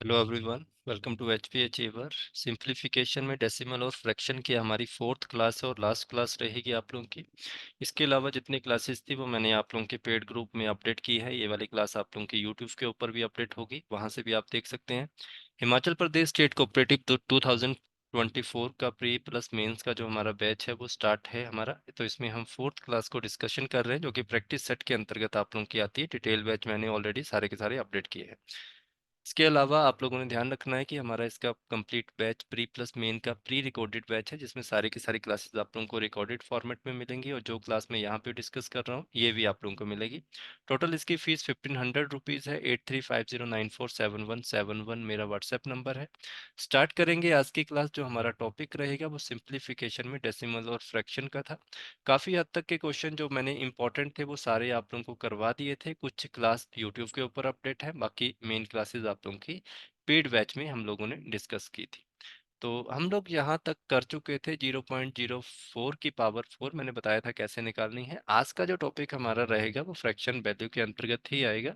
Hello everyone, welcome to HP achiever. Simplification में decimal और fraction की हमारी फोर्थ क्लास है और लास्ट क्लास रहेगी आप लोगों की। इसके अलावा जितनी क्लासेस थी वो मैंने आप लोगों के पेड ग्रुप में अपडेट की है। ये वाली क्लास आप लोगों के यूट्यूब के ऊपर भी अपडेट होगी, वहाँ से भी आप देख सकते हैं। हिमाचल प्रदेश स्टेट कोऑपरेटिव 2024 का प्री प्लस मेंस का जो हमारा बैच है वो स्टार्ट है हमारा। तो इसमें हम फोर्थ क्लास को डिस्कशन कर रहे हैं, जो कि प्रैक्टिस सेट के अंतर्गत आप लोगों की आती है। डिटेल बैच मैंने ऑलरेडी सारे के सारे अपडेट किए हैं। इसके अलावा आप लोगों ने ध्यान रखना है कि हमारा इसका complete batch pre plus main का प्री रिकॉर्डेड बैच है, जिसमें सारी की सारी क्लासेस आप लोगों को रिकॉर्डेड फॉर्मेट में मिलेंगी, और जो क्लास मैं यहाँ पे डिस्कस कर रहा हूँ ये भी आप लोगों को मिलेगी। टोटल इसकी फीस 1500 रुपीज़ है। 8350947171 मेरा व्हाट्सएप नंबर है। स्टार्ट करेंगे आज की क्लास। जो हमारा टॉपिक रहेगा वो सिंप्लीफिकेशन में डेसिमल और फ्रैक्शन का था। काफ़ी हद तक के क्वेश्चन जो मैंने इंपॉर्टेंट थे वो सारे आप लोगों को करवा दिए थे। कुछ क्लास यूट्यूब के ऊपर अपडेट है, बाकी मेन क्लासेस आप लोगों की पेड बैच में हम लोगों ने डिस्कस की थी। तो हम लोग यहाँ तक कर चुके थे 0.04 की पावर 4, मैंने बताया था कैसे निकालनी है। आज का जो टॉपिक हमारा रहेगा वो फ्रैक्शन वैल्यू के अंतर्गत ही आएगा।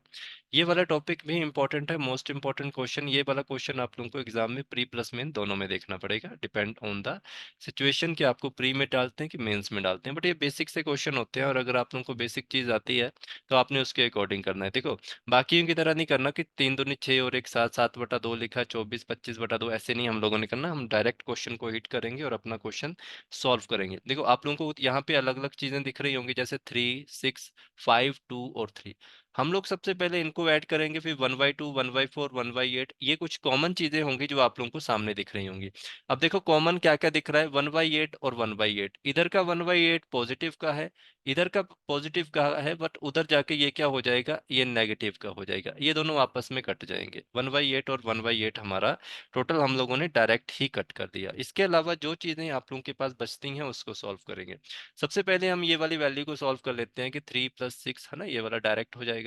ये वाला टॉपिक भी इंपॉर्टेंट है, मोस्ट इंपॉर्टेंट क्वेश्चन। ये वाला क्वेश्चन आप लोगों को एग्जाम में प्री प्लस मेन दोनों में देखना पड़ेगा, डिपेंड ऑन द सिचुएशन कि आपको प्री में डालते हैं कि मेंस में डालते हैं। बट ये बेसिक से क्वेश्चन होते हैं, और अगर आप लोगों को बेसिक चीज आती है तो आपने उसके अकॉर्डिंग करना है। देखो, बाकियों की तरह नहीं करना कि 3 दूनी 6 और एक साथ 7/2 लिखा, 24 25/2, ऐसे नहीं हम लोगों ने करना। हम डायरेक्ट क्वेश्चन को हिट करेंगे और अपना क्वेश्चन सॉल्व करेंगे। देखो, आप लोगों को यहाँ पे अलग अलग चीजें दिख रही होंगी, जैसे 3 6 5 2 और 3। हम लोग सबसे पहले इनको ऐड करेंगे, फिर 1/2 1/4 1/8, ये कुछ कॉमन चीजें होंगी जो आप लोगों को सामने दिख रही होंगी। अब देखो कॉमन क्या क्या दिख रहा है, 1/8 और 1/8। इधर का 1/8 पॉजिटिव का है, इधर का पॉजिटिव का है, बट उधर जाके ये क्या हो जाएगा, ये नेगेटिव का हो जाएगा। ये दोनों आपस में कट जाएंगे। 1/8 और 1/8 हमारा टोटल हम लोगों ने डायरेक्ट ही कट कर दिया। इसके अलावा जो चीजें आप लोगों के पास बचती हैं उसको सॉल्व करेंगे। सबसे पहले हम ये वाली वैल्यू को सॉल्व कर लेते हैं कि 3 + 6 है ना, ये वाला डायरेक्ट हो जाएगा।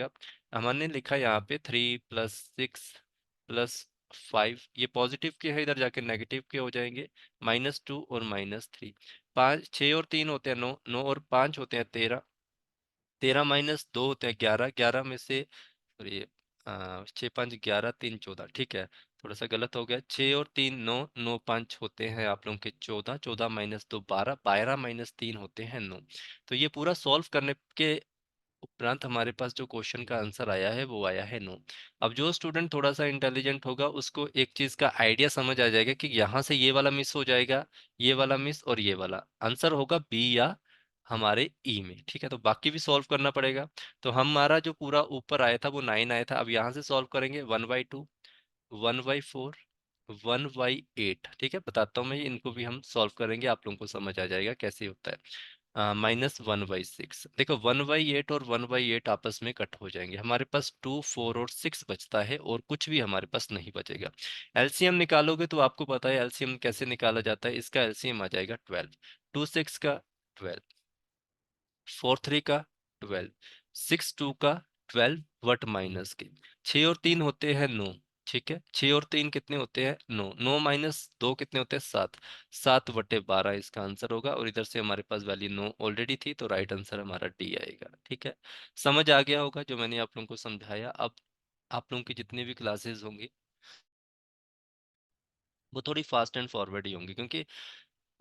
हमने लिखा यहाँ पे 3 + 6 + 5, ये पॉजिटिव के है, इधर जाके नेगेटिव के हो जाएंगे। -2 और -3। 5 6 और 3 होते हैं 9, 9 और 5 होते हैं 13, 13 - 2 होते हैं 11, 11 में से, और ये 6 5 11 3 14, ठीक है। थोड़ा सा गलत हो गया, 6 और 3 9, 9 5 होते हैं आप लोगों के 14, 14 - 2 12, 12 - 3 होते हैं 9। तो ये पूरा सॉल्व करने के उपरांत हमारे पास जो क्वेश्चन का आंसर आया है वो आया है 9। अब जो स्टूडेंट थोड़ा सा इंटेलिजेंट होगा उसको एक चीज का आइडिया समझ आ जाएगा कि यहाँ से ये वाला मिस हो जाएगा, ये वाला मिस, और ये वाला आंसर होगा बी या हमारे ई में। ठीक है, तो बाकी भी सॉल्व करना पड़ेगा। तो हमारा जो पूरा ऊपर आया था वो 9 आया था। अब यहाँ से सॉल्व करेंगे 1/2 1/4 1/8। ठीक है, बताता हूँ मैं, इनको भी हम सॉल्व करेंगे, आप लोगों को समझ आ जाएगा कैसे होता है। -1/6। देखो, 1/8 और 1/8 आपस में कट हो जाएंगे, हमारे पास 2 4 और 6 बचता है, और कुछ भी हमारे पास नहीं बचेगा। एलसीएम निकालोगे तो आपको पता है एलसीएम कैसे निकाला जाता है। इसका एलसीएम आ जाएगा 12। 2 6 का 12, 4 3 का 12, 6 2 का 12, वट माइनस के 6 और 3 होते हैं 9। ठीक है, 6 और 3 कितने होते हैं 9, 9 - 2 कितने होते हैं 7, 7/12 इसका आंसर होगा। और इधर से हमारे पास वैल्यू 9 ऑलरेडी थी, तो राइट आंसर हमारा डी आएगा। ठीक है, समझ आ गया होगा जो मैंने आप लोगों को समझाया। अब आप लोगों की जितनी भी क्लासेस होंगी वो थोड़ी फास्ट एंड फॉरवर्ड ही होंगी, क्योंकि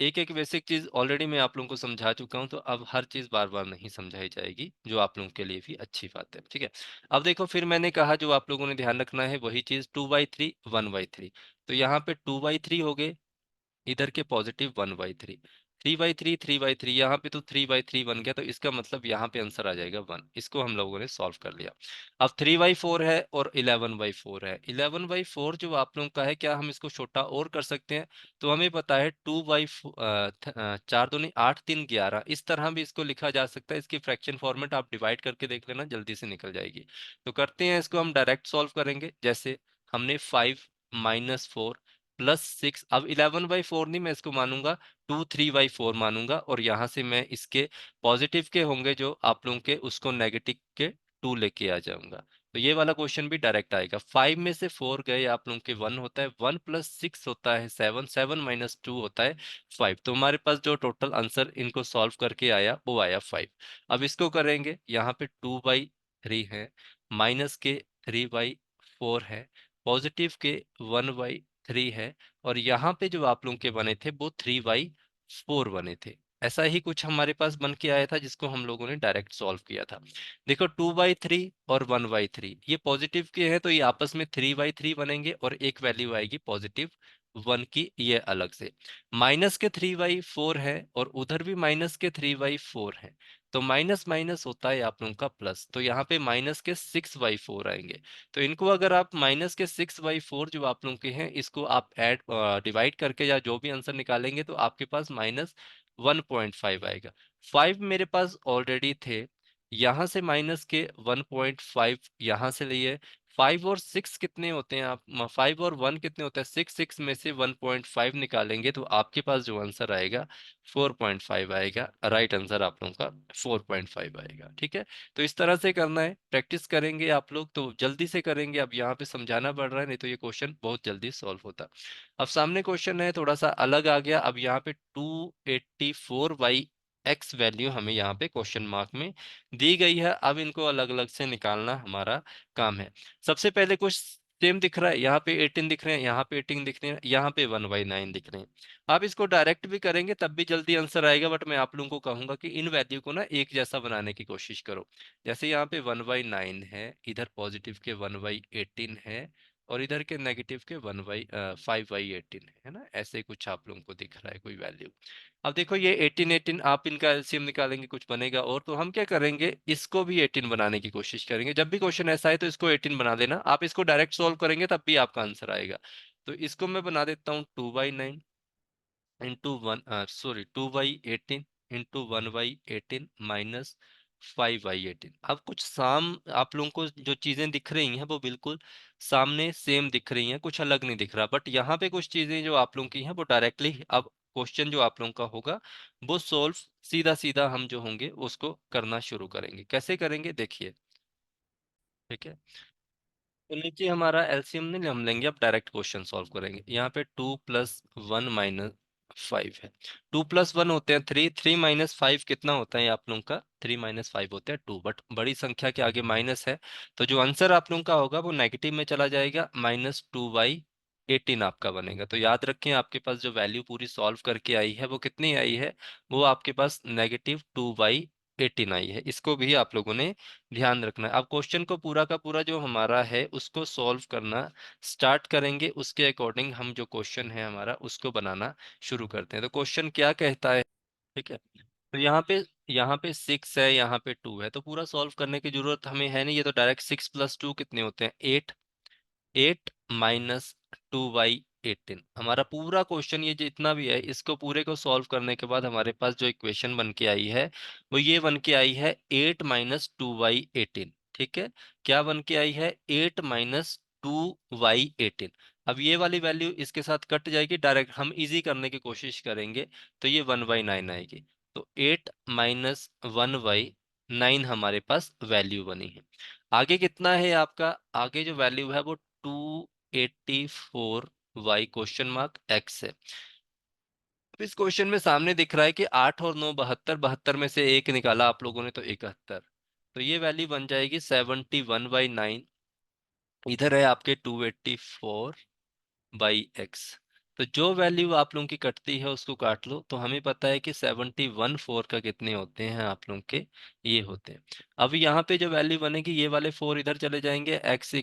एक एक बेसिक चीज ऑलरेडी मैं आप लोगों को समझा चुका हूं, तो अब हर चीज बार बार नहीं समझाई जाएगी, जो आप लोगों के लिए भी अच्छी बात है। ठीक है, अब देखो, फिर मैंने कहा जो आप लोगों ने ध्यान रखना है वही चीज, 2/3 1/3। तो यहाँ पे 2/3 हो गए, इधर के पॉजिटिव 1/3, 3/3 3/3, यहाँ पे तो 3/3 बन गया, तो इसका मतलब यहाँ पे आंसर आ जाएगा 1। इसको हम लोगों ने सॉल्व कर लिया। अब 3/4 है और 11/4 है। 11/4 जो आप लोगों का है, क्या हम इसको छोटा और कर सकते हैं? तो हमें पता है 4 दूनी 8 3 11, इस तरह भी इसको लिखा जा सकता है। इसकी फ्रैक्शन फॉर्मेट आप डिवाइड करके देख लेना, जल्दी से निकल जाएगी। तो करते हैं, इसको हम डायरेक्ट सॉल्व करेंगे। जैसे हमने 5 - 4 +6, अब 11/4 नहीं, मैं इसको मानूंगा 2 3/4 मानूंगा, और यहाँ से मैं इसके पॉजिटिव के होंगे जो आप लोगों के, उसको नेगेटिव के 2 लेके आ जाऊंगा। तो ये वाला क्वेश्चन भी डायरेक्ट आएगा। 5 में से 4 गए, आप लोगों के 1 होता है, 1 + 6 होता है 7, 7 - 2 होता है 5। तो हमारे पास जो टोटल आंसर इनको सॉल्व करके आया वो आया 5। अब इसको करेंगे, यहाँ पे 2/3 है, माइनस के 3/4 है, पॉजिटिव के 1/3 है, और यहाँ पे जो आप लोगों के बने थे वो 3/4 बने थे। ऐसा ही कुछ हमारे पास बन के आया था जिसको हम लोगों ने डायरेक्ट सॉल्व किया था। देखो 2/3 और 1/3 ये पॉजिटिव के हैं, तो ये आपस में 3/3 बनेंगे, और एक वैल्यू आएगी +1 की, ये अलग से। माइनस के 3/4 है, और उधर भी माइनस के 3/4 है, तो माइनस माइनस होता है आप लोगों का प्लस, तो यहाँ पे माइनस के 6/4 आएंगे। तो इनको अगर आप माइनस के 6/4 जो आप लोगों के हैं, इसको आप ऐड डिवाइड करके या जो भी आंसर निकालेंगे, तो आपके पास -1.5 आएगा। 5 मेरे पास ऑलरेडी थे, यहाँ से माइनस के 1.5 यहाँ से लिए। 5 और 6 कितने होते हैं, आप 5 और 1 कितने होते हैं, 6 में से 1.5 निकालेंगे, तो आपके पास जो आंसर आएगा 4.5 आएगा। राइट आंसर आप लोगों का 4.5 आएगा। ठीक है, तो इस तरह से करना है, प्रैक्टिस करेंगे आप लोग तो जल्दी से करेंगे। अब यहाँ पे समझाना पड़ रहा है, नहीं तो ये क्वेश्चन बहुत जल्दी सॉल्व होता। अब सामने क्वेश्चन है थोड़ा सा अलग आ गया। अब यहाँ पे 284/x वैल्यू हमें यहाँ पे क्वेश्चन मार्क में दी गई है। अब इनको अलग अलग से निकालना हमारा काम है। सबसे पहले कुछ सेम दिख रहा है, यहाँ पे 18 दिख रहे हैं, यहाँ पे 18 दिख रहे हैं, यहाँ पे 1/9 दिख रहे हैं। आप इसको डायरेक्ट भी करेंगे तब भी जल्दी आंसर आएगा, बट मैं आप लोगों को कहूंगा कि इन वैल्यू को ना एक जैसा बनाने की कोशिश करो। जैसे यहाँ पे 1/9 है, इधर पॉजिटिव के 1/18 है, और इधर के नेगेटिव के 5/18 है ना, ऐसे कुछ आप लोगों को दिख रहा है कोई वैल्यू। अब देखो ये 18 आप इनका एलसीएम निकालेंगे कुछ बनेगा, और तो हम क्या करेंगे, इसको भी 18 बनाने की कोशिश करेंगे। जब भी क्वेश्चन ऐसा है तो इसको 18 बना देना, आप इसको डायरेक्ट सॉल्व करेंगे तब भी आपका आंसर आएगा। तो इसको मैं बना देता हूँ 2/9 इंटू 2/18 इंटू 1/18 -5/18। अब कुछ साम आप लोगों को जो चीजें दिख रही हैं वो बिल्कुल सामने सेम दिख रही हैं, कुछ अलग नहीं दिख रहा, बट यहाँ पे कुछ चीजें जो आप लोगों की हैं वो डायरेक्टली अब क्वेश्चन जो आप लोगों का होगा वो सॉल्व सीधा सीधा हम जो होंगे उसको करना शुरू करेंगे। कैसे करेंगे देखिए। ठीक है, तो नीचे हमारा एलसीएम नहीं हम लेंगे, अब डायरेक्ट क्वेश्चन सॉल्व करेंगे। यहाँ पे 2 + 1 - 5 है। 2 + 1 होते हैं 3, 3 - 5 कितना होता है आप लोगों का, 3 - 5 होते हैं 2, बट बड़ी संख्या के आगे माइनस है, तो जो आंसर आप लोगों का होगा वो नेगेटिव में चला जाएगा, -2/18 आपका बनेगा। तो याद रखें, आपके पास जो वैल्यू पूरी सॉल्व करके आई है वो कितनी आई है, वो आपके पास -2/18 आई है। इसको भी आप लोगों ने ध्यान रखना है। अब क्वेश्चन को पूरा का पूरा जो हमारा है उसको सॉल्व करना स्टार्ट करेंगे, उसके अकॉर्डिंग हम जो क्वेश्चन है हमारा उसको बनाना शुरू करते हैं। तो क्वेश्चन क्या कहता है, ठीक है, तो यहाँ पे 6 है, यहाँ पे 2 है, तो पूरा सॉल्व करने की जरूरत हमें है नहीं, ये तो डायरेक्ट 6 + 2 कितने होते हैं 8। 8 -2/18 हमारा पूरा क्वेश्चन, ये जितना भी है इसको पूरे को सॉल्व करने के बाद हमारे पास जो इक्वेशन बन के आई है वो ये बन के आई है 8 -2/18। ठीक है, क्या बन के आई है 8 -2/18। अब ये वाली वैल्यू इसके साथ कट जाएगी, डायरेक्ट हम इजी करने की कोशिश करेंगे, तो ये 1/9 आएगी। तो 8 -1/9 हमारे पास वैल्यू बनी है। आगे कितना है आपका, आगे जो वैल्यू है वो 284 y (x) है। अब इस क्वेश्चन में सामने दिख रहा है कि 8 और 9 72, 72 में से एक निकाला आप लोगों ने तो 71, तो ये वैल्यू बन जाएगी 71/9। इधर है आपके 284/x। तो जो वैल्यू आप लोगों की कटती है उसको काट लो, तो हमें पता है कि 71/4 का कितने होते हैं आप लोगों के, ये होते हैं। अब यहाँ पे जो वैल्यू बनेगी ये वाले 4 इधर चले जाएंगे, x =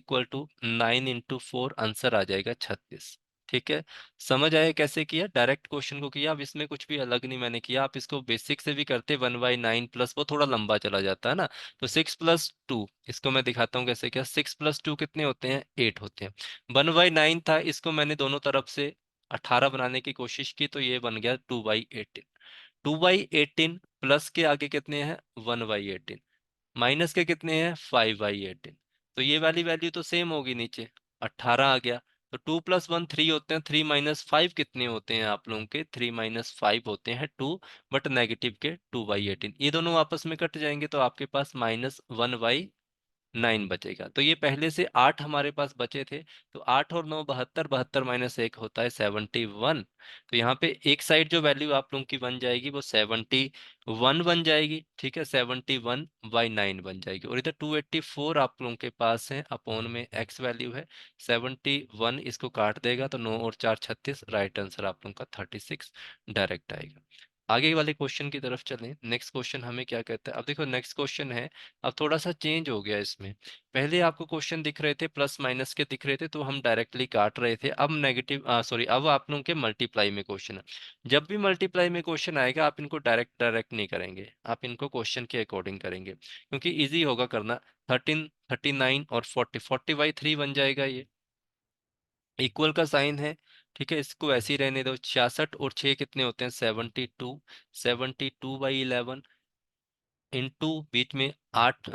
9 × 4, आंसर आ जाएगा 36। ठीक है, समझ आया कैसे किया, डायरेक्ट क्वेश्चन को किया। अब इसमें कुछ भी अलग नहीं मैंने किया, आप इसको बेसिक से भी करते 1/9 प्लस, वो थोड़ा लंबा चला जाता है ना। तो 6 + 2, इसको मैं दिखाता हूँ कैसे, क्या 6 + 2 कितने होते हैं 8 होते हैं। 1/9 था, इसको मैंने दोनों तरफ से 18 बनाने की कोशिश की, तो ये बन गया 2/18। 2/18 प्लस के आगे कितने हैं 1/18, माइनस के कितने हैं 5/18। तो ये वाली वैल्यू तो सेम होगी, नीचे 18 आ गया। तो 2 + 1 3 होते हैं, 3 - 5 कितने होते हैं आप लोगों के, 3 - 5 होते हैं 2, बट नेगेटिव के 2/18, ये दोनों आपस में कट जाएंगे, तो आपके पास -1/18 9 बचेगा। तो ये पहले से 8 हमारे पास बचे थे। तो 8 और 9 72, 72 माइनस 1 होता है 71। तो यहाँ पे एक साइड जो वैल्यू आप लोगों की बन जाएगी वो 71 बन जाएगी, ठीक है, 71/9 बन जाएगी। और इधर 284 आप लोगों के पास है, अपोन में एक्स वैल्यू है 71, इसको काट देगा तो 9 और 4 36, राइट आंसर आप लोगों का 36 डायरेक्ट आएगा। आगे वाले क्वेश्चन की तरफ चलें। नेक्स्ट क्वेश्चन हमें क्या कहता है, अब देखो नेक्स्ट क्वेश्चन है, अब थोड़ा सा चेंज हो गया इसमें। पहले आपको क्वेश्चन दिख रहे थे प्लस माइनस के दिख रहे थे तो हम डायरेक्टली काट रहे थे, अब नेगेटिव सॉरी अब आप लोगों के मल्टीप्लाई में क्वेश्चन है। जब भी मल्टीप्लाई में क्वेश्चन आएगा आप इनको डायरेक्ट डायरेक्ट नहीं करेंगे, आप इनको क्वेश्चन के अकॉर्डिंग करेंगे क्योंकि इजी होगा करना। 13, 39 और 40, 40/3 बन जाएगा ये। इक्वल का साइन है, ठीक है, इसको ऐसे ही रहने दो। 66 और 6 कितने होते हैं, 72, 72/11 इंटू बीच में 8,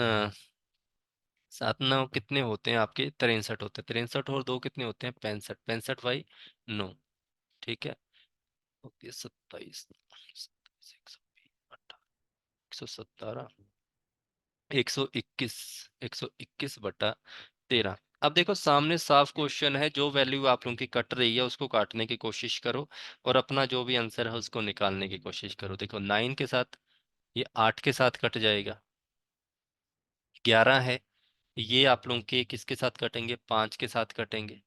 7 9 कितने होते हैं आपके, 63 होते हैं। 63 और 2 कितने होते हैं, 65, 65/9, ठीक है। ओके, 27, 117, 121, 121/13। अब देखो सामने साफ क्वेश्चन है, जो वैल्यू आप लोगों की कट रही है उसको काटने की कोशिश करो और अपना जो भी आंसर है उसको निकालने की कोशिश करो। देखो 9 के साथ ये 8 के साथ कट जाएगा। 11 है, ये आप लोगों के किसके साथ कटेंगे, 5 के साथ कटेंगे।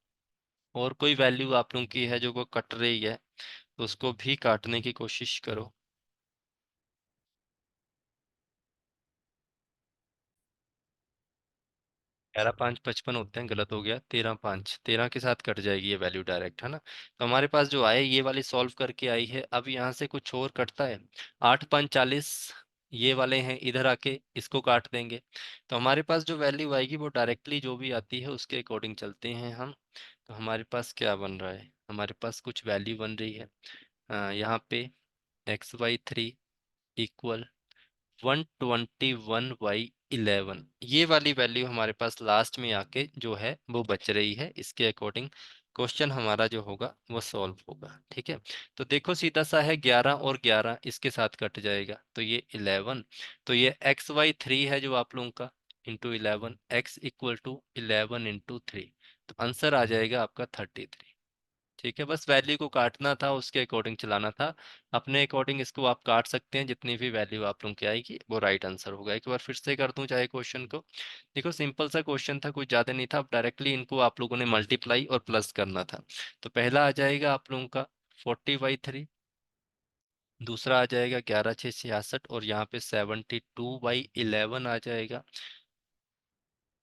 और कोई वैल्यू आप लोगों की है जो को कट रही है तो उसको भी काटने की कोशिश करो। 11 5 55 होते हैं, गलत हो गया। 13 5, 13 के साथ कट जाएगी ये वैल्यू डायरेक्ट, है ना। तो हमारे पास जो आए ये वाली सॉल्व करके आई है। अब यहाँ से कुछ और कटता है, 8 5 40, ये वाले हैं, इधर आके इसको काट देंगे। तो हमारे पास जो वैल्यू आएगी वो डायरेक्टली जो भी आती है उसके अकॉर्डिंग चलते हैं हम। तो हमारे पास क्या बन रहा है, हमारे पास कुछ वैल्यू बन रही है यहाँ पे x/3 इक्वल 121/11। ये वाली वैल्यू हमारे पास लास्ट में आके जो है वो बच रही है, इसके अकॉर्डिंग क्वेश्चन हमारा जो होगा वो सॉल्व होगा, ठीक है। तो देखो सीधा सा है, 11 और 11 इसके साथ कट जाएगा तो ये 11। तो ये x/3 है जो आप लोगों का, इंटू 11, x = 11 × 3। तो आंसर आ जाएगा आपका 33, ठीक है। बस वैल्यू को काटना था, उसके अकॉर्डिंग चलाना था। अपने अकॉर्डिंग इसको आप काट सकते हैं, जितनी भी वैल्यू आप लोगों की आएगी वो राइट आंसर होगा। एक बार फिर से कर दूं चाहे क्वेश्चन को। देखो सिंपल सा क्वेश्चन था, कुछ ज़्यादा नहीं था। अब डायरेक्टली इनको आप लोगों ने मल्टीप्लाई और प्लस करना था। तो पहला आ जाएगा आप लोगों का 40/3, दूसरा आ जाएगा 11 6 66, और यहाँ पे 72/11 आ जाएगा।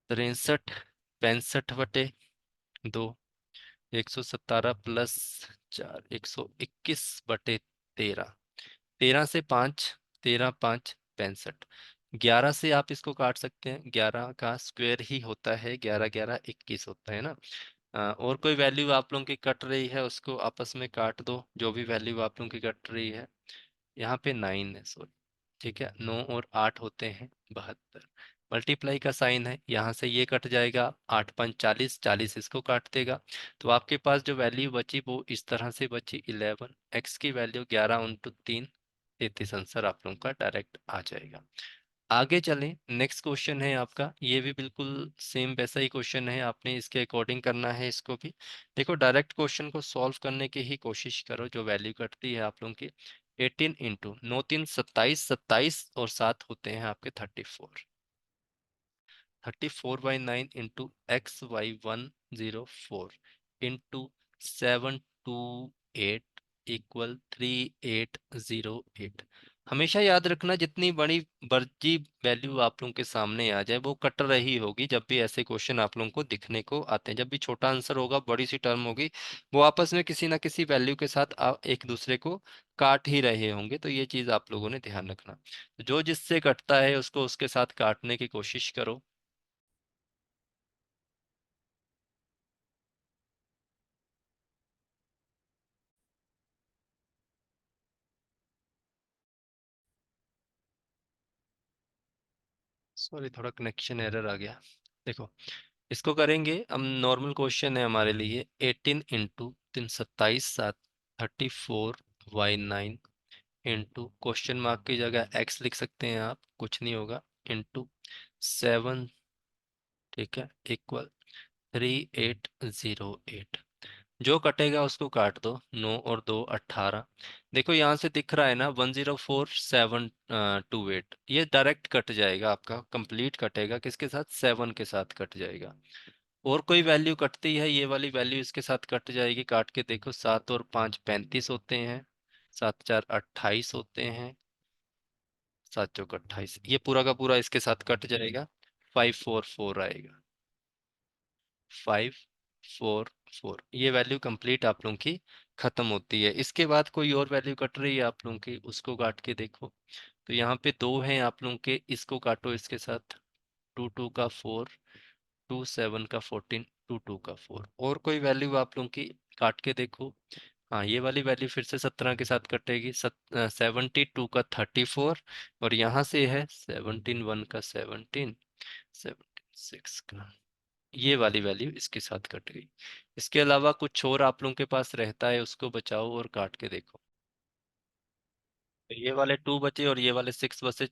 63 65/2, 117 + 4, 121/13। 13 से 5, 13 5 65। 11 से आप इसको काट सकते हैं, 11 का स्क्वायर ही होता है 11 11 21 होता है ना। और कोई वैल्यू आप लोगों की कट रही है उसको आपस में काट दो, जो भी वैल्यू आप लोगों की कट रही है। यहाँ पे 9 है, सॉरी, ठीक है। 9 और 8 होते हैं 72। मल्टीप्लाई का साइन है, यहाँ से ये कट जाएगा। 8 5 40, 40 इसको काट देगा। तो आपके पास जो वैल्यू बची वो इस तरह से बची 11। एक्स की वैल्यू 11 × 3, 33 आंसर आप लोगों का डायरेक्ट आ जाएगा। आगे चलें, नेक्स्ट क्वेश्चन है आपका, ये भी बिल्कुल सेम वैसा ही क्वेश्चन है, आपने इसके अकॉर्डिंग करना है इसको भी। देखो डायरेक्ट क्वेश्चन को सॉल्व करने की ही कोशिश करो, जो वैल्यू कटती है आप लोगों की। 18 इंटू 9 3 27, 27 और 7 होते हैं आपके 34। 34/9 इंटू x/104 इंटू 728 इक्वल 3808। हमेशा याद रखना, जितनी बड़ी बड़ी वैल्यू आप लोगों के सामने आ जाए वो कट रही होगी। जब भी ऐसे क्वेश्चन आप लोगों को दिखने को आते हैं, जब भी छोटा आंसर होगा, बड़ी सी टर्म होगी, वो आपस में किसी ना किसी वैल्यू के साथ एक दूसरे को काट ही रहे होंगे। तो ये चीज आप लोगों ने ध्यान रखना, जो जिससे कटता है उसको उसके साथ काटने की कोशिश करो। सॉरी, थोड़ा कनेक्शन एरर आ गया। देखो इसको करेंगे हम, नॉर्मल क्वेश्चन है हमारे लिए। 18 × 3 27 7, 34/9 इंटू क्वेश्चन मार्क की जगह एक्स लिख सकते हैं आप, कुछ नहीं होगा, इंटू 7 ठीक है, इक्वल 3808। जो कटेगा उसको काट दो, 9 और 2 18। देखो यहाँ से दिख रहा है ना 104,728, ये डायरेक्ट कट जाएगा आपका, कंप्लीट कटेगा किसके साथ, 7 के साथ कट जाएगा। और कोई वैल्यू कटती है, ये वाली वैल्यू इसके साथ कट जाएगी, काट के देखो, 7 और 5 35 होते हैं, 7 4 28 होते हैं, 7 चौक 28, ये पूरा का पूरा इसके साथ कट जाएगा, 544 आएगा, 544, ये वैल्यू कंप्लीट आप लोगों की खत्म होती है। इसके बाद कोई और वैल्यू कट रही है आप लोगों की, उसको काट के देखो। तो यहाँ पे दो हैं आप लोगों के, इसको काटो इसके साथ, 2 2 का 4, 2 7 का 14, 2 2 का 4, और कोई वैल्यू आप लोगों की काट के देखो। हाँ, ये वाली वैल्यू फिर से 17 के साथ कटेगी, 72 का 34, और यहाँ से है 17 1 का 17, 76 का, ये वाली वैल्यू इसके साथ कट गई। इसके अलावा कुछ और आप लोगों के पास रहता है, उसको बचाओ और काट के देखो। तो ये वाले 2 बचे और ये वाले 6 बचे,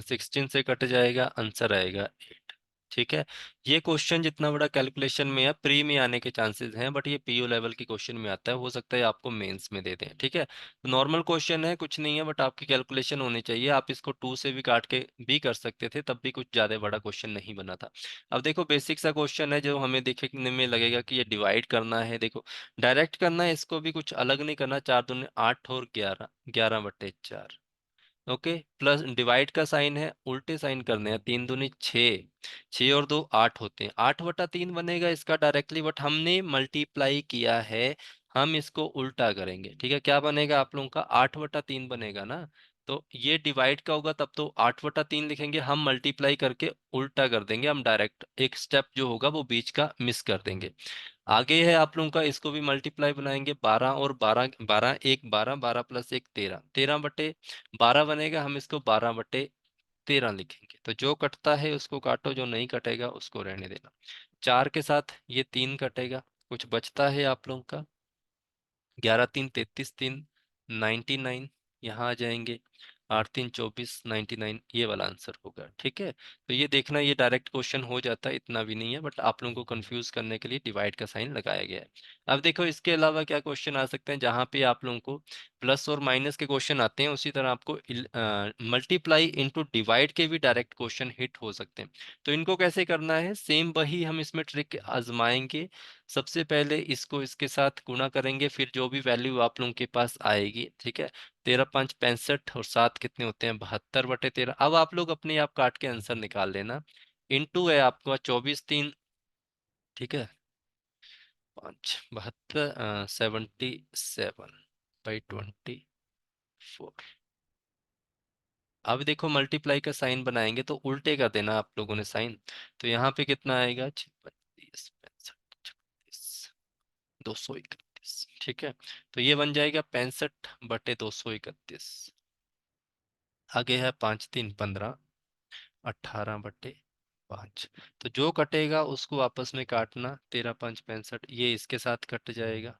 16 से कट जाएगा, आंसर आएगा 8। ठीक है, ये क्वेश्चन जितना बड़ा कैलकुलेशन में है, प्री में आने के चांसेस हैं, बट ये पीओ लेवल के क्वेश्चन में आता है, हो सकता है आपको मेंस में दे दें। ठीक है, तो नॉर्मल क्वेश्चन है, कुछ नहीं है, बट आपकी कैलकुलेशन होनी चाहिए। आप इसको 2 से भी काट के भी कर सकते थे, तब भी कुछ ज्यादा बड़ा क्वेश्चन नहीं बना था। अब देखो बेसिक सा क्वेश्चन है, जो हमें देखने में लगेगा कि ये डिवाइड करना है। देखो, डायरेक्ट करना है इसको, भी कुछ अलग नहीं करना, 4 दूनी 8 और 11, 11/4। ओके, प्लस डिवाइड का साइन है, उल्टे साइन करने हैं, 3 दूनी 6, 6 और 2 8 होते हैं, 8/3 बनेगा इसका डायरेक्टली, बट हमने मल्टीप्लाई किया है, हम इसको उल्टा करेंगे। ठीक है, क्या बनेगा आप लोगों का, 8/3 बनेगा ना। तो ये डिवाइड का होगा तब तो 8/3 लिखेंगे, हम मल्टीप्लाई करके उल्टा कर देंगे, हम डायरेक्ट एक स्टेप जो होगा वो बीच का मिस कर देंगे। आगे है आप लोगों का, इसको भी मल्टीप्लाई बनाएंगे, 12 और 12, 12 1 12, 12 + 1 13, 13/12 बनेगा, हम इसको 12/13 लिखेंगे। तो जो कटता है उसको काटो, जो नहीं कटेगा उसको रहने देना। 4 के साथ ये 3 कटेगा, कुछ बचता है आप लोगों का, 11 3 33 3, 99, यहाँ आ जाएंगे, 8 3 24, 99, ये वाला आंसर होगा। ठीक है, तो ये देखना, ये डायरेक्ट क्वेश्चन हो जाता है, इतना भी नहीं है, बट आप लोगों को कंफ्यूज करने के लिए डिवाइड का साइन लगाया गया है। अब देखो इसके अलावा क्या क्वेश्चन आ सकते हैं, जहाँ पे आप लोगों को प्लस और माइनस के क्वेश्चन आते हैं, उसी तरह आपको मल्टीप्लाई इंटू डिवाइड के भी डायरेक्ट क्वेश्चन हिट हो सकते हैं। तो इनको कैसे करना है, सेम वही हम इसमें ट्रिक आजमाएंगे। सबसे पहले इसको इसके साथ गुणा करेंगे, फिर जो भी वैल्यू आप लोगों के पास आएगी। ठीक है, 13 5 65, और 7 कितने होते हैं, 72/13। अब आप लोग अपने आप काट के आंसर निकाल लेना। इनटू है आपका 24 3, ठीक है, 5 72, 77/24। अब देखो मल्टीप्लाई का साइन बनाएंगे तो उल्टे कर देना आप लोगों ने साइन। तो यहाँ पे कितना आएगा, 32 65 36, 231। ठीक है, तो ये बन जाएगा 65/231। आगे है 5 3 15, 18/5। तो जो कटेगा उसको आपस में काटना, 13 5 65, ये इसके साथ कट जाएगा,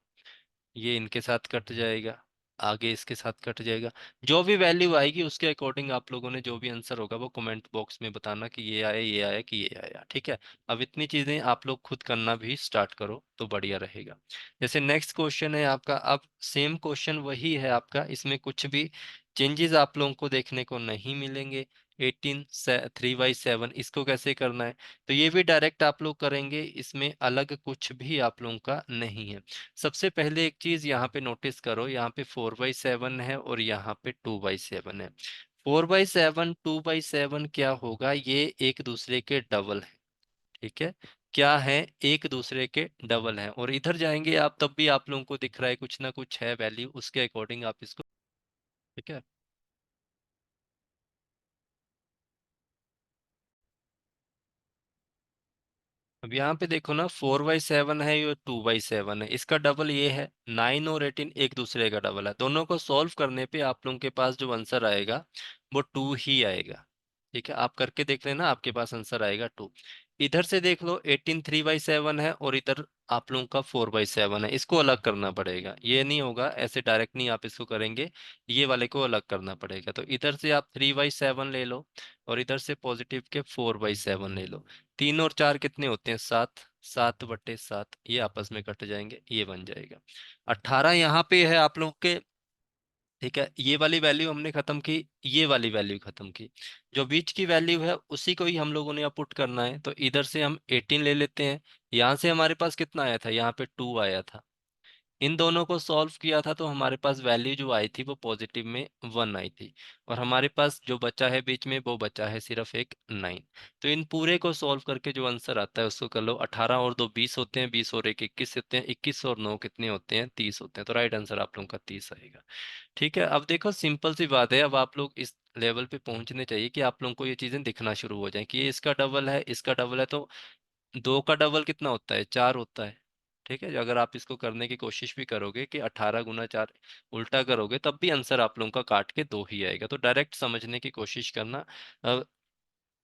ये इनके साथ कट जाएगा, आगे इसके साथ कट जाएगा। जो भी वैल्यू आएगी उसके अकॉर्डिंग आप लोगों ने जो भी आंसर होगा वो कमेंट बॉक्स में बताना कि ये आया, ये आया, कि ये आया। ठीक है, अब इतनी चीजें आप लोग खुद करना भी स्टार्ट करो तो बढ़िया रहेगा। जैसे नेक्स्ट क्वेश्चन है आपका, अब सेम क्वेश्चन वही है आपका, इसमें कुछ भी चेंजेस आप लोगों को देखने को नहीं मिलेंगे। 18 3/7, इसको कैसे करना है, तो ये भी डायरेक्ट आप लोग करेंगे, इसमें अलग कुछ भी आप लोगों का नहीं है। सबसे पहले एक चीज यहाँ पे नोटिस करो, यहाँ पे 4/7 है और यहाँ पे 2/7 है। 4/7 2/7 क्या होगा, ये एक दूसरे के डबल है। ठीक है, क्या है, एक दूसरे के डबल है, और इधर जाएंगे आप तब भी आप लोगों को दिख रहा है कुछ ना कुछ है वैल्यू, उसके अकॉर्डिंग आप इसको। ठीक है, अब यहाँ पे देखो ना, 4/7 है, ये 2/7 है, इसका डबल ये है, 9 और 18 एक दूसरे का डबल है। दोनों को सॉल्व करने पे आप लोगों के पास जो आंसर आएगा वो 2 ही आएगा। ठीक है, आप करके देख लेना, आपके पास आंसर आएगा 2। इधर से देख लो 18 3/7 है, और इधर आप लोगों का 4/7 है, इसको अलग करना पड़ेगा, ये नहीं होगा ऐसे डायरेक्ट नहीं आप इसको करेंगे, ये वाले को अलग करना पड़ेगा। तो इधर से आप 3/7 ले लो, और इधर से पॉजिटिव के 4/7 ले लो। 3 और 4 कितने होते हैं? 7। 7/7 ये आपस में कट जाएंगे, ये बन जाएगा 18 यहाँ पे है आप लोग के। ठीक है, ये वाली वैल्यू हमने खत्म की, ये वाली वैल्यू खत्म की, जो बीच की वैल्यू है उसी को ही हम लोगों ने अब पुट करना है। तो इधर से हम 18 ले लेते हैं, यहाँ से हमारे पास कितना आया था? यहाँ पे 2 आया था। इन दोनों को सॉल्व किया था तो हमारे पास वैल्यू जो आई थी वो पॉजिटिव में 1 आई थी, और हमारे पास जो बचा है बीच में वो बचा है सिर्फ एक 9। तो इन पूरे को सॉल्व करके जो आंसर आता है उसको कर लो। 18 और 2 20 होते हैं, 20 और 1 21 होते हैं, 21 और 9 कितने होते हैं? 30 होते हैं। तो राइट आंसर आप लोगों का 30 आएगा। ठीक है, अब देखो सिंपल सी बात है, अब आप लोग इस लेवल पे पहुंचने चाहिए कि आप लोगों को ये चीजें दिखना शुरू हो जाए कि ये इसका डबल है, इसका डबल है। तो 2 का डबल कितना होता है? 4 होता है। ठीक है, अगर आप इसको करने की कोशिश भी करोगे कि 18 × 4 उल्टा करोगे तब भी आंसर आप लोगों का काट के 2 ही आएगा। तो डायरेक्ट समझने की कोशिश करना।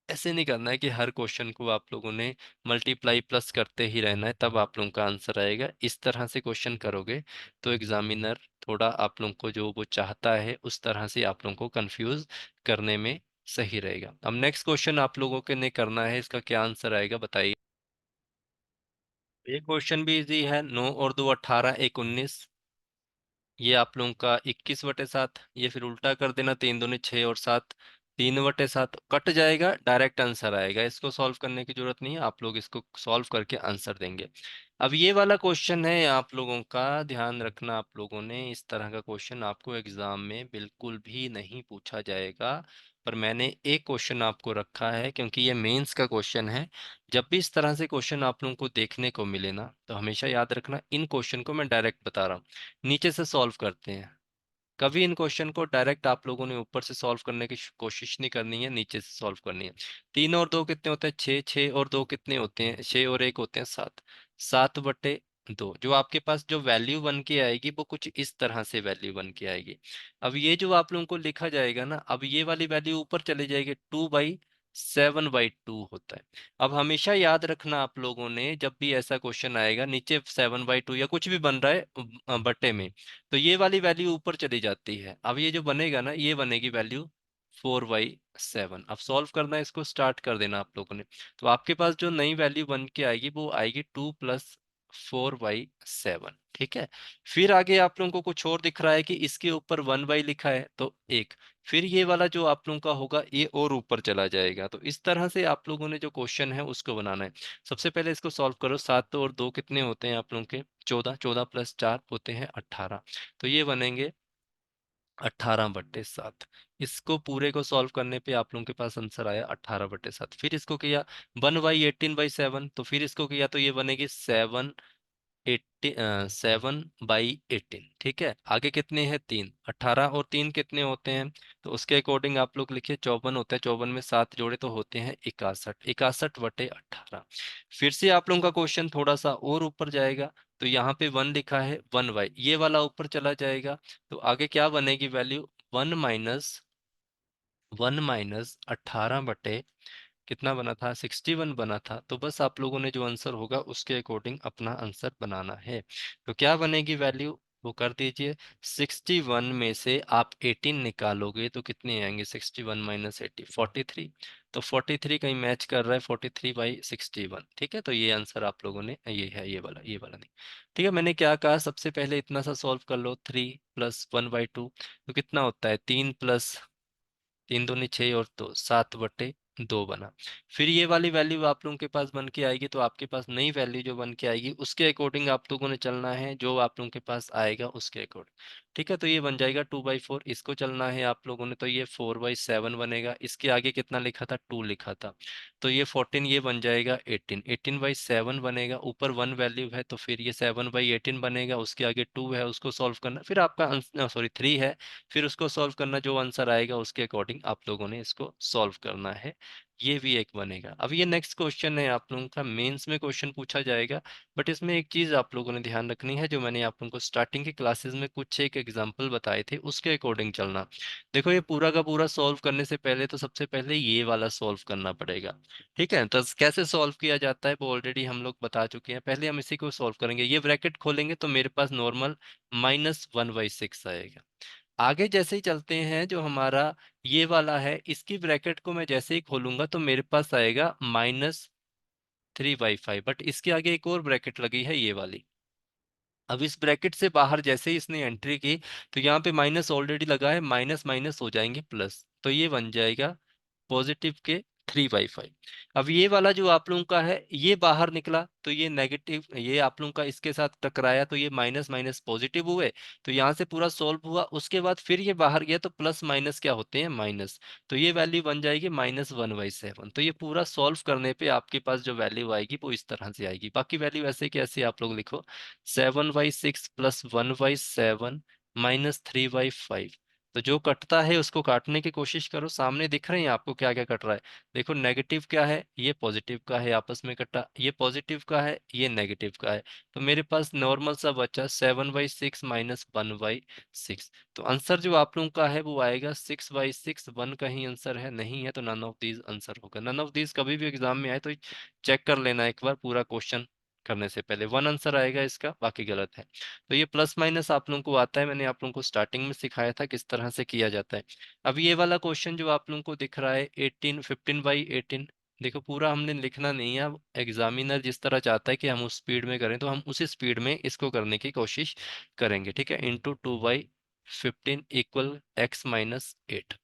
ऐसे नहीं करना है कि हर क्वेश्चन को आप लोगों ने मल्टीप्लाई प्लस करते ही रहना है तब आप लोगों का आंसर आएगा। इस तरह से क्वेश्चन करोगे तो एग्जामिनर थोड़ा आप लोगों को जो वो चाहता है उस तरह से आप लोगों को कंफ्यूज करने में सही रहेगा। अब नेक्स्ट क्वेश्चन आप लोगों के ने करना है, इसका क्या आंसर आएगा बताइए। ये क्वेश्चन भी इजी है। 9 और 2 18, 1 19, ये आप लोगों का 21/7। ये फिर उल्टा कर देना, 3 दूनी 6 और 7, 3/7 कट जाएगा, डायरेक्ट आंसर आएगा। इसको सॉल्व करने की जरूरत नहीं है, आप लोग इसको सॉल्व करके आंसर देंगे। अब ये वाला क्वेश्चन है आप लोगों का, ध्यान रखना आप लोगों ने, इस तरह का क्वेश्चन आपको एग्जाम में बिल्कुल भी नहीं पूछा जाएगा। पर मैंने एक क्वेश्चन आपको रखा है क्योंकि ये मेंस का क्वेश्चन है। जब भी इस तरह से क्वेश्चन आप लोगों को देखने को मिले ना तो हमेशा याद रखना, इन क्वेश्चन को मैं डायरेक्ट बता रहा हूँ, नीचे से सॉल्व करते हैं। कभी इन क्वेश्चन को डायरेक्ट आप लोगों ने ऊपर से सॉल्व करने की कोशिश नहीं करनी है, नीचे से सॉल्व करनी है। 3 और 2 कितने होते हैं? 6। 6 और 2 कितने होते हैं? 6 और 1 होते हैं 7। 7/2 जो आपके पास जो वैल्यू बन के आएगी वो कुछ इस तरह से वैल्यू बन के आएगी। अब ये जो आप लोगों को लिखा जाएगा ना, अब ये वाली वैल्यू ऊपर चली जाएगी, 2/7/2 होता है। अब हमेशा याद रखना आप लोगों ने, जब भी ऐसा क्वेश्चन आएगा नीचे 7/2 या कुछ भी बन रहा है बट्टे में, तो ये वाली वैल्यू ऊपर चली जाती है। अब ये जो बनेगा ना, ये बनेगी वैल्यू 4/7। अब सॉल्व करना है, इसको स्टार्ट कर देना आप लोगों ने। तो आपके पास जो नई वैल्यू बन के आएगी वो आएगी 2 + 4/7। ठीक है, फिर आगे आप लोगों को कुछ और दिख रहा है कि इसके ऊपर 1/, लिखा है तो एक, फिर ये वाला जो आप लोगों का होगा ये और ऊपर चला जाएगा। तो इस तरह से आप लोगों ने जो क्वेश्चन है उसको बनाना है। सबसे पहले इसको सॉल्व करो। 7 और 2 कितने होते हैं आप लोगों के? 14। 14 + 4 होते हैं 18। तो ये बनेंगे 18/7। इसको पूरे को सॉल्व करने पे आप लोगों के पास आंसर आया 18/7। फिर इसको किया 1/18/7, तो फिर इसको किया तो ये बनेगी 7/18। ठीक है, आगे कितने हैं? 3। 18 और 3 कितने होते हैं? तो उसके अकॉर्डिंग आप लोग लिखिए 54 होते हैं। 54 में 7 जोड़े तो होते हैं 61। 61/18। फिर से आप लोगों का क्वेश्चन थोड़ा सा और ऊपर जाएगा, तो यहाँ पे 1 लिखा है, 1/, ये वाला ऊपर चला जाएगा। तो आगे क्या बनेगी वैल्यू? 1 - 18 कितना बना था? 61 बना था। तो बस आप लोगों ने जो आंसर होगा उसके अकॉर्डिंग अपना आंसर बनाना है। तो क्या बनेगी वैल्यू? वो कर दीजिए। 61 में से आप 18 निकालोगे तो कितने आएंगे? 61 - 80 43। तो 43 कहीं मैच कर रहा है 43/61। ठीक है, तो ये आंसर आप लोगों ने, ये है ये वाला नहीं। ठीक है, मैंने क्या कहा, सबसे पहले इतना सा सॉल्व कर लो। 3 + 1/2 तो कितना होता है? 3 + 3 दूनी 6 और 2 7/2 बना। फिर ये वाली वैल्यू आप लोगों के पास बन के आएगी, तो आपके पास नई वैल्यू जो बन के आएगी उसके अकॉर्डिंग आप लोगों ने चलना है, जो आप लोगों के पास आएगा उसके अकॉर्डिंग। ठीक है, तो ये बन जाएगा 2/4। इसको चलना है आप लोगों ने, तो ये 4/7 बनेगा। इसके आगे कितना लिखा था? 2 लिखा था, तो ये 14, ये बन जाएगा 18। 18/7 बनेगा, ऊपर 1 वैल्यू है तो फिर ये 7/18 बनेगा। उसके आगे 2 है, उसको सॉल्व करना, फिर आपका आंसर, सॉरी 3 है, फिर उसको सॉल्व करना, जो आंसर आएगा उसके अकॉर्डिंग आप लोगों ने इसको सॉल्व करना है। ये भी एक बनेगा। अब ये नेक्स्ट क्वेश्चन है, आप लोगों का मेंस में क्वेश्चन पूछा जाएगा। बट इसमें एक चीज आप लोगों ने ध्यान रखनी है, जो मैंने आप लोगों को स्टार्टिंग के क्लासेस में कुछ एक एग्जांपल बताए थे, उसके अकॉर्डिंग चलना। देखो ये पूरा का पूरा सॉल्व करने से पहले तो सबसे पहले ये वाला सॉल्व करना पड़ेगा। ठीक है, तो कैसे सॉल्व किया जाता है वो ऑलरेडी हम लोग बता चुके हैं। पहले हम इसी को सॉल्व करेंगे। ये ब्रैकेट खोलेंगे तो मेरे पास नॉर्मल -1/6 आएगा। आगे जैसे ही चलते हैं, जो हमारा ये वाला है, इसकी ब्रैकेट को मैं जैसे ही खोलूंगा तो मेरे पास आएगा -3/5। बट इसके आगे एक और ब्रैकेट लगी है, ये वाली। अब इस ब्रैकेट से बाहर जैसे ही इसने एंट्री की, तो यहाँ पे माइनस ऑलरेडी लगा है, माइनस माइनस हो जाएंगे प्लस, तो ये बन जाएगा पॉजिटिव के 3/5। अब ये वाला जो आप लोगों का है, ये बाहर निकला तो ये नेगेटिव, ये आप लोगों का इसके साथ टकराया तो ये माइनस माइनस पॉजिटिव हुए। तो यहाँ से पूरा सॉल्व हुआ, उसके बाद फिर ये बाहर गया तो प्लस माइनस क्या होते हैं, माइनस। तो ये वैल्यू बन जाएगी -1/7। तो ये पूरा सॉल्व करने पे आपके पास जो वैल्यू आएगी वो इस तरह से आएगी। बाकी वैल्यू ऐसे की ऐसे आप लोग लिखो, 7/6 + 1/7 -3/5। तो जो कटता है उसको काटने की कोशिश करो। सामने दिख रहे हैं आपको क्या क्या कट रहा है। देखो नेगेटिव क्या है, ये पॉजिटिव का है, आपस में कटा। ये पॉजिटिव का है, ये नेगेटिव का है। तो मेरे पास नॉर्मल सा बचा 7/6 -1/6। तो आंसर जो आप लोगों का है वो आएगा 6/6। वन कहीं आंसर है नहीं है, तो नन ऑफ दीज आंसर होगा। नन ऑफ दीज कभी भी एग्जाम में आए तो चेक कर लेना एक बार, पूरा क्वेश्चन करने से पहले। वन आंसर आएगा इसका, बाकी गलत है। तो ये प्लस माइनस आप लोगों को आता है, मैंने आप लोगों को स्टार्टिंग में सिखाया था किस तरह से किया जाता है। अब ये वाला क्वेश्चन जो आप लोगों को दिख रहा है, 15/18। देखो पूरा हमने लिखना नहीं है। अब एग्जामिनर जिस तरह चाहता है कि हम उस स्पीड में करें, तो हम उसी स्पीड में इसको करने की कोशिश करेंगे। ठीक है, इंटू 2/15 इक्वल x-8।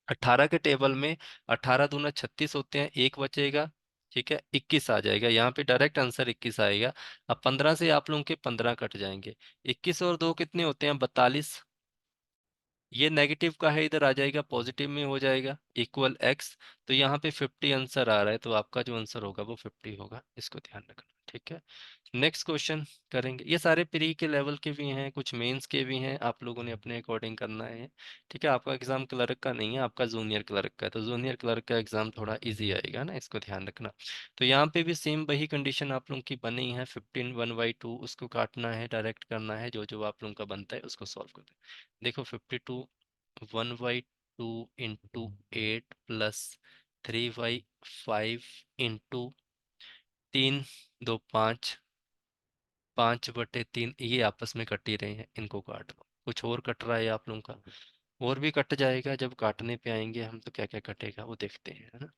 18 के टेबल में 18×2 = 36 होते हैं, एक बचेगा। ठीक है, 21 आ जाएगा, यहाँ पे डायरेक्ट आंसर 21 आएगा। अब 15 से आप लोगों के 15 कट जाएंगे। 21 और 2 कितने होते हैं, 42। ये नेगेटिव का है, इधर आ जाएगा, पॉजिटिव में हो जाएगा, इक्वल x। तो यहाँ पे 50 आंसर आ रहा है, तो आपका जो आंसर होगा वो 50 होगा, इसको ध्यान रखना। ठीक है, नेक्स्ट क्वेश्चन करेंगे। ये सारे प्री के लेवल के भी हैं, कुछ मेंस के भी हैं, आप लोगों ने अपने अकॉर्डिंग करना है। ठीक है, आपका एग्जाम क्लर्क का नहीं है, आपका जूनियर क्लर्क का है, तो जूनियर क्लर्क का एग्जाम थोड़ा इजी आएगा ना, इसको ध्यान रखना। तो यहाँ पे भी सेम वही कंडीशन आप लोगों की बनी है। 15 1/2 उसको काटना है, डायरेक्ट करना है, जो जो आप लोगों का बनता है उसको सॉल्व कर दे। देखो 52 1/2 इंटू 8 प्लस 3/5 इंटू 3 2 5, 5/3, ये आपस में कट ही रहे हैं, इनको काट दो। कुछ और कट रहा है आप लोगों का, और भी कट जाएगा, जब काटने पे आएंगे हम तो क्या क्या कटेगा वो देखते हैं, है ना।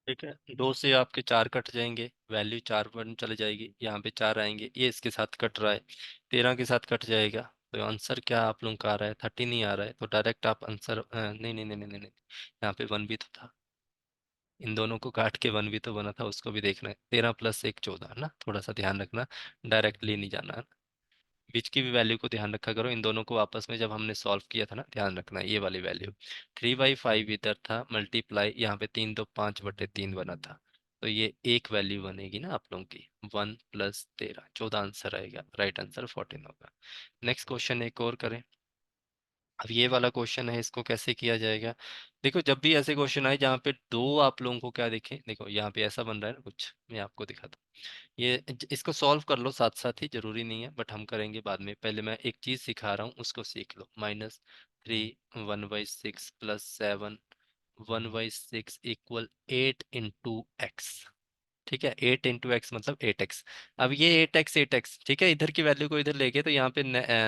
ठीक है, 2 से आपके 4 कट जाएंगे, वैल्यू 4 पर चले जाएगी, यहाँ पे 4 आएंगे, ये इसके साथ कट रहा है, 13 के साथ कट जाएगा। तो आंसर क्या आप लोगों का आ रहा है, 30 नहीं आ रहा है, तो डायरेक्ट आप आंसर नहीं नहीं नहीं नहीं नहीं नहीं, यहाँ पे 1 भी तो था, इन दोनों को काट के 1 भी तो बना था, उसको भी देखना है। 13 + 1 14 है ना, थोड़ा सा ध्यान रखना, डायरेक्टली नहीं जाना है। बीच की भी वैल्यू को ध्यान रखा करो, इन दोनों को आपस में जब हमने सॉल्व किया था ना, ध्यान रखना ये वाली वैल्यू। 3/5 इधर था, मल्टीप्लाई यहाँ पे 3 2 5/3 बना था, तो ये एक वैल्यू बनेगी ना आप लोगों की, 1 + 13 14 आंसर आएगा, राइट आंसर 14 होगा। नेक्स्ट क्वेश्चन एक और करें। अब ये वाला क्वेश्चन है, इसको कैसे किया जाएगा। देखो जब भी ऐसे क्वेश्चन आए जहाँ पे दो आप लोगों को क्या दिखे, देखो यहाँ पे ऐसा बन रहा है ना कुछ, मैं आपको दिखाता हूँ। ये इसको सॉल्व कर लो साथ साथ ही, जरूरी नहीं है, बट हम करेंगे बाद में। पहले मैं एक चीज सिखा रहा हूँ, उसको सीख लो। -3 1/6 + 7 1/6 इक्वल 8 × x। ठीक है, 8 × x मतलब 8x। अब ये 8x 8x, ठीक है, इधर की वैल्यू को इधर लेके तो यहाँ पे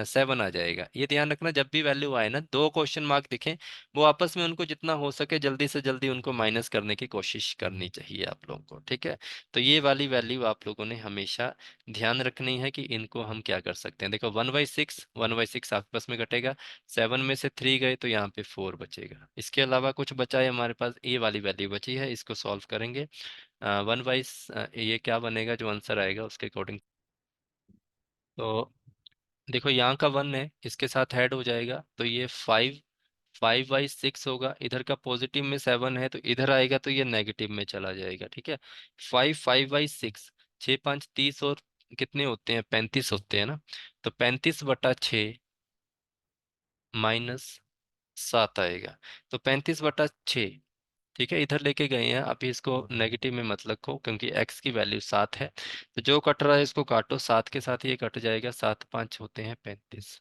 7 आ जाएगा। ये ध्यान रखना, जब भी वैल्यू आए ना, दो क्वेश्चन मार्क दिखे, वो आपस में उनको जितना हो सके जल्दी से जल्दी उनको माइनस करने की कोशिश करनी चाहिए आप लोगों को। ठीक है, तो ये वाली वैल्यू आप लोगों ने हमेशा ध्यान रखनी है कि इनको हम क्या कर सकते हैं। देखो 1/6 आपस में कटेगा, 7 में से 3 गए तो यहाँ पे 4 बचेगा। इसके अलावा कुछ बचा है हमारे पास, ये वाली वैल्यू बची है, इसको सॉल्व करेंगे। 1/, ये क्या बनेगा जो आंसर आएगा उसके अकॉर्डिंग। तो देखो यहाँ का 1 है, इसके साथ ऐड हो जाएगा, तो ये 5/6 होगा। इधर का पॉजिटिव में 7 है, तो इधर आएगा तो ये नेगेटिव में चला जाएगा। ठीक है, 5/6, 6 5 30 और कितने होते हैं, 35 होते हैं ना। तो 35/6 - 7 आएगा। तो 35/6, ठीक है, इधर लेके गए हैं। अभी इसको नेगेटिव में मत रखो क्योंकि x की वैल्यू 7 है। तो जो कट रहा है इसको काटो, 7 के साथ ये कट जाएगा, 7 5 होते हैं 35।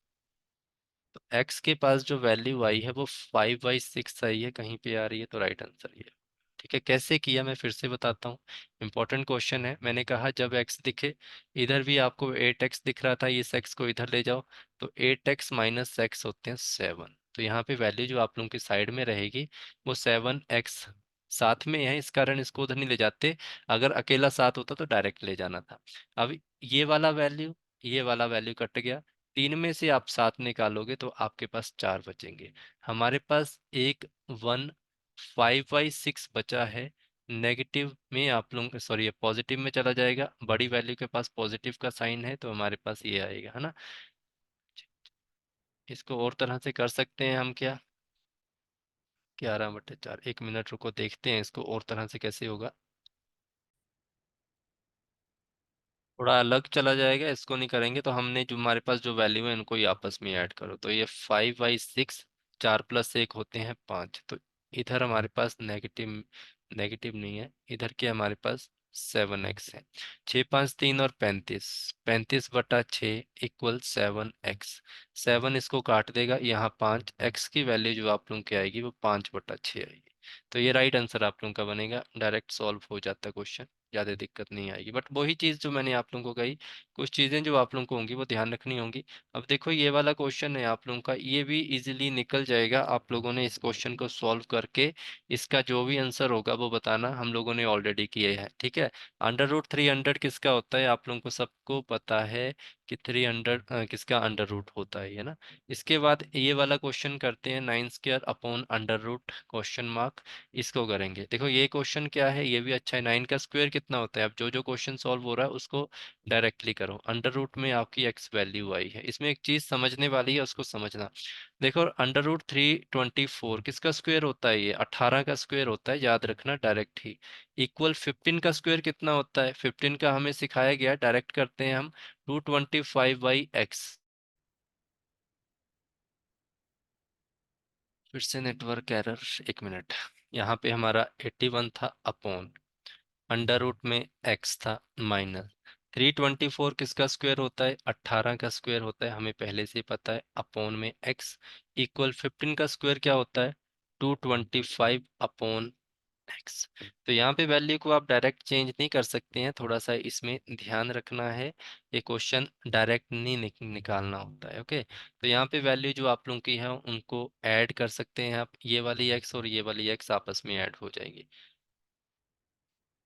तो x के पास जो वैल्यू आई है वो 5/6 आई है, कहीं पे आ रही है, तो राइट आंसर ये है। ठीक है, कैसे किया मैं फिर से बताता हूँ। इंपॉर्टेंट क्वेश्चन है। मैंने कहा जब x दिखे, इधर भी आपको 8x दिख रहा था, इस x को इधर ले जाओ, तो 8x माइनस x होते हैं 7। तो यहाँ पे वैल्यू जो आप लोगों की साइड में रहेगी वो 7x, साथ में है इस कारण इसको उधर नहीं ले जाते। अगर अकेला साथ होता तो डायरेक्ट ले जाना था। अब ये वाला वैल्यू, ये वाला वैल्यू कट गया, 3 में से आप 7 निकालोगे तो आपके पास 4 बचेंगे। हमारे पास एक 1/5/6 बचा है। नेगेटिव में आप लोग, सॉरी, पॉजिटिव में चला जाएगा, बड़ी वैल्यू के पास पॉजिटिव का साइन है, तो हमारे पास ये आएगा, है ना। इसको और तरह से कर सकते हैं हम क्या, 11/4, 1 मिनट रुको, देखते हैं इसको और तरह से कैसे होगा। थोड़ा अलग चला जाएगा, इसको नहीं करेंगे। तो हमने जो हमारे पास जो वैल्यू है उनको ही आपस में ऐड करो, तो ये 5/6, 4 + 1 होते हैं 5। तो इधर हमारे पास नेगेटिव, नेगेटिव नहीं है, इधर क्या हमारे पास 7x है। 6 5 3 और 35, 35/6 इक्वल 7x। 7 इसको काट देगा, यहाँ 5, x की वैल्यू जो आप लोगों की आएगी वो 5/6 आएगी। तो ये राइट आंसर आप लोगों का बनेगा। डायरेक्ट सॉल्व हो जाता है क्वेश्चन, ज़्यादा दिक्कत नहीं आएगी। बट वही चीज़ जो मैंने आप लोगों को कही, कुछ चीज़ें जो आप लोगों को होंगी वो ध्यान रखनी होंगी। अब देखो ये वाला क्वेश्चन है आप लोगों का, ये भी इजीली निकल जाएगा आप लोगों ने इस क्वेश्चन को सॉल्व करके। इसका जो भी आंसर होगा वो बताना, हम लोगों ने ऑलरेडी किया है, ठीक है। √300 किसका होता है, आप लोगों को सबको पता है कि 300 किसका अंडर रूट होता है ना। इसके बाद ये वाला क्वेश्चन करते हैं, 9² upon under root question mark. इसको करेंगे। देखो ये क्वेश्चन क्या है, ये भी अच्छा है। 9 का स्क्वायर कितना होता है, अब जो जो क्वेश्चन सॉल्व हो रहा है उसको डायरेक्टली करो। अंडर रूट में आपकी एक्स वैल्यू आई है, इसमें एक चीज समझने वाली है, उसको समझना। देखो √324 किसका स्क्वायर होता है, ये 18 का स्क्वायर होता है, याद रखना डायरेक्ट ही। इक्वल 15 का स्क्वायर कितना होता है, 15 का हमें सिखाया गया, डायरेक्ट करते हैं हम, 225/x। फिर से नेटवर्क एरर, 1 मिनट। यहाँ पे हमारा 81 था, अपॉन अंडर रूट में एक्स था, माइनस 324 किसका स्क्वायर होता है, 18 का स्क्वायर होता है, हमें पहले से ही पता है, अपॉन में एक्स, इक्वल 15 का स्क्वायर क्या होता है, 225/x। तो यहाँ पे वैल्यू को आप डायरेक्ट चेंज नहीं कर सकते हैं, थोड़ा सा इसमें ध्यान रखना है। ये क्वेश्चन डायरेक्ट नहीं निकालना होता है, ओके। तो यहाँ पे वैल्यू जो आप लोगों की है उनको ऐड कर सकते हैं आप, ये वाली एक्स और ये वाली एक्स आपस में ऐड हो जाएगी।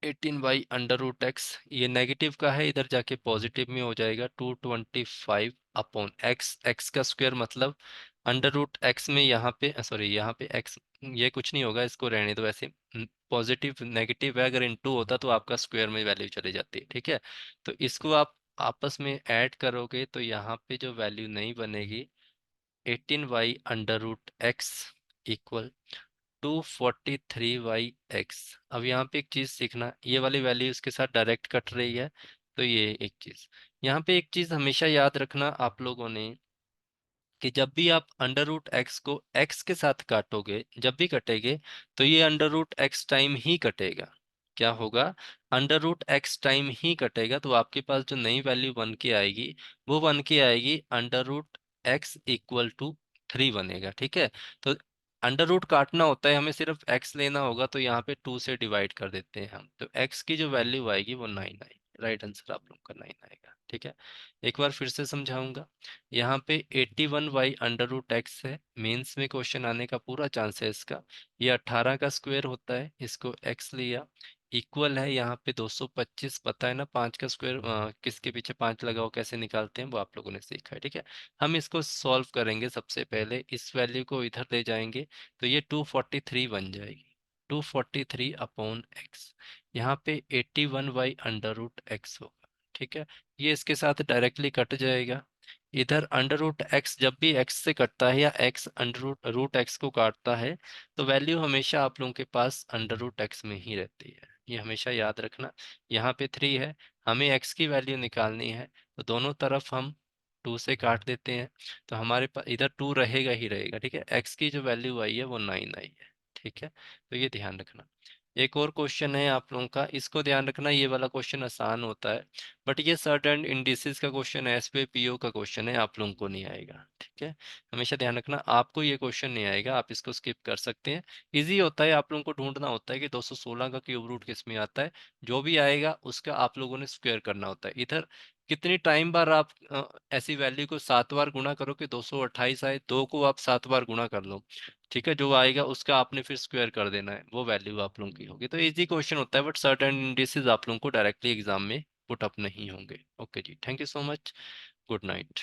18/√x, ये नेगेटिव का है, इधर जाके पॉजिटिव में हो जाएगा, 225/x। एक्स का स्क्वायर मतलब अंडर रूट एक्स में, यहाँ पे सॉरी, यहाँ पे एक्स, ये कुछ नहीं होगा, इसको रहने दो ऐसे। पॉजिटिव नेगेटिव है, अगर इनटू होता तो आपका स्क्वायर में वैल्यू चली जाती है, ठीक है। तो इसको आप आपस में ऐड करोगे तो यहाँ पे जो वैल्यू नहीं बनेगी, 18/√x इक्वल 243/x। अब यहाँ पे एक चीज सीखना, ये वाली वैल्यू इसके साथ डायरेक्ट कट रही है, तो ये एक चीज। यहाँ पे एक चीज हमेशा याद रखना आप लोगों ने, कि जब भी आप अंडर रूट एक्स को एक्स के साथ काटोगे, जब भी कटेगे, तो ये अंडर रूट एक्स टाइम ही कटेगा। क्या होगा, अंडर रूट एक्स टाइम ही कटेगा, तो आपके पास जो नई वैल्यू बन के आएगी वो बन के आएगी under root X equal to 3 बनेगा, ठीक है। तो अंडर रूट काटना होता है, हमें सिर्फ एक्स लेना होगा, तो यहाँ पे 2 से डिवाइड कर देते हैं हम, तो एक्स की जो वैल्यू आएगी वो 9 आएगी। राइट आंसर आप लोग का 9 आएगा, ठीक है। एक बार फिर से समझाऊंगा। यहाँ पे 81/√x है, मेंस में क्वेश्चन आने का पूरा चांस है इसका। ये 18 का स्क्वायर होता है, इसको x लिया, इक्वल है यहाँ पे 225, पता है ना, 5 का स्क्वायर किसके पीछे 5 लगाओ कैसे निकालते हैं वो आप लोगों ने सीखा है, ठीक है। हम इसको सॉल्व करेंगे, सबसे पहले इस वैल्यू को इधर ले जाएंगे, तो ये 243 बन जाएगी, 243/x। यहाँ पे 81/√x होगा, ठीक है। ये इसके साथ डायरेक्टली कट जाएगा। इधर अंडर रूट एक्स जब भी एक्स से कटता है या एक्स अंडर रूट एक्स को काटता है, तो वैल्यू हमेशा आप लोगों के पास अंडर रूट एक्स में ही रहती है, ये हमेशा याद रखना। यहाँ पे 3 है, हमें एक्स की वैल्यू निकालनी है, तो दोनों तरफ हम टू से काट देते हैं तो हमारे पास इधर टू रहेगा ही रहेगा, ठीक है। एक्स की जो वैल्यू आई है वो 9 आई है, ठीक है। तो ये ध्यान रखना। एक और क्वेश्चन है आप लोगों का, इसको ध्यान रखना, ये वाला क्वेश्चन आसान होता है, बट ये सर्टेन इंडिसेस का क्वेश्चन है, एसपीपीओ का क्वेश्चन है, आप लोगों को नहीं आएगा, ठीक है। हमेशा ध्यान रखना, आपको ये क्वेश्चन नहीं आएगा, आप इसको स्किप कर सकते हैं। इजी होता है, आप लोगों को ढूंढना होता है कि 216 का क्यूब रूट किस में आता है, जो भी आएगा उसका आप लोगों ने स्क्वायर करना होता है। इधर कितनी टाइम बार आप ऐसी वैल्यू को 7 बार गुणा करो कि 228 आए, दो को आप 7 बार गुणा कर लो, ठीक है। जो आएगा उसका आपने फिर स्क्वायर कर देना है, वो वैल्यू आप लोगों की होगी। तो इजी क्वेश्चन होता है, बट सर्टेन इंडिसेस आप लोगों को डायरेक्टली एग्जाम में पुट अप नहीं होंगे। ओके जी, thank you so much, good night.